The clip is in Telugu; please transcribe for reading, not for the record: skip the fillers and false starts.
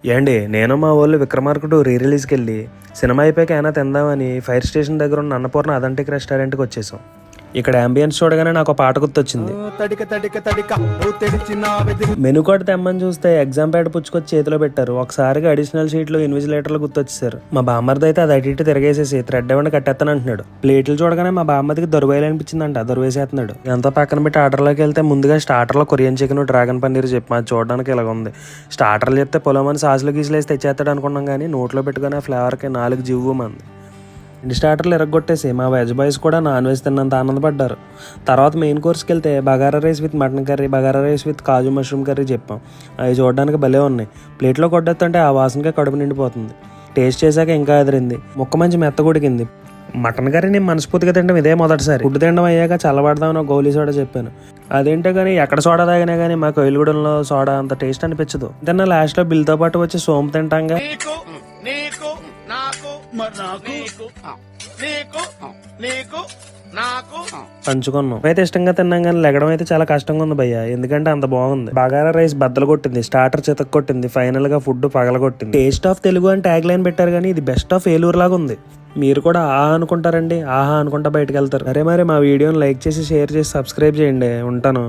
ఏండి నేను మా వాళ్ళు విక్రమార్కుడు రిలీజ్కి వెళ్ళి సినిమా అయిపోయాక అయినా తిందామని ఫైర్ స్టేషన్ దగ్గర ఉన్న అన్నపూర్ణ అథెంటిక్ రెస్టారెంట్కి వచ్చేసాం. ఇక్కడ అంబియన్స్ చూడగానే నాకు పాట గుర్తొచ్చింది. మెనూ కార్డు తెమ్మని చూస్తే ఎగ్జామ్ ప్యాడ్ పుచ్చుకొచ్చి చేతిలో పెట్టారు. ఒకసారిగా అడిషనల్ షీట్లు ఇన్విజిలేటర్లు గుర్తొచ్చేసారు. మా బామ్మర్ది అయితే అది అటు ఇటు తిరిగేసేసి థ్రెడ్ ఏమన్నా కట్టేస్తాను అంటున్నాడు. ప్లేట్లు చూడగానే మా బామ్మదికి దొరవేయాలి అనిపించిందంట, దొరవేసేస్తున్నాడు. ఎంత పక్కన పెట్టి ఆర్డర్లోకి వెళ్తే ముందుగా స్టార్టర్లో కొరియన్ చికెన్, డ్రాగన్ పన్నీర్ చెప్పి అది చూడడానికి ఇలాగ ఉంది. స్టార్టర్లు చెప్తే పొలమని సాసులు గీసులేసి తెచ్చేస్తాడు అనుకున్నాం, కానీ నోట్లో పెట్టుకుని ఆ ఫ్లేవర్కి 4 జివ్వు మంది. ఇంటి స్టార్టర్లు ఎరగొట్టేసి మా వెజ్ బాయ్స్ కూడా నాన్ వెజ్ తిన్నంత ఆనందపడ్డారు. తర్వాత మెయిన్ కోర్స్కి వెళ్తే bagara rice with mutton curry, bagara rice with kaju mushroom curry చెప్పాం. అవి చూడడానికి భలే ఉన్నాయి. ప్లేట్లో కొట్టేస్తుంటే ఆ వాసనకే కడుపు నిండిపోతుంది. టేస్ట్ చేశాక ఇంకా ఎదిరింది. ముక్క మంచి మెత్తగుడికింది. మటన్ కర్రీ నేను మనస్ఫూర్తిగా తినడం ఇదే మొదటిసారి. ఫుడ్ తినడం అయ్యాక చల్లబడదామని గోలీ సోడా చెప్పాను. అదేంటో కానీ ఎక్కడ సోడా తాగినా కానీ మా కోయిలగూడెంలో సోడా అంత టేస్ట్ అనిపించదు. తిన్న లాస్ట్లో బిల్తో పాటు వచ్చి సోంపు తింటాంగా. పంచుకున్నాం. అయితే ఇష్టంగా తిన్నాం, కానీ లెగడం అయితే చాలా కష్టంగా ఉంది భయ్య. ఎందుకంటే అంత బాగుంది. బగారా రైస్ బద్దలు కొట్టింది, స్టార్టర్ చితక్ కొట్టింది, ఫైనల్ గా ఫుడ్ పగలగొట్టింది. టేస్ట్ ఆఫ్ తెలుగు అని ట్యాగ్ లైన్ పెట్టారు, కానీ ఇది బెస్ట్ ఆఫ్ ఏలూరు లాగా ఉంది. మీరు కూడా ఆహా అనుకుంటారండి, ఆహా అనుకుంటా బయటకు వెళ్తారు. అరే మరి మా వీడియోని లైక్ చేసి, షేర్ చేసి, సబ్స్క్రైబ్ చేయండి. ఉంటాను.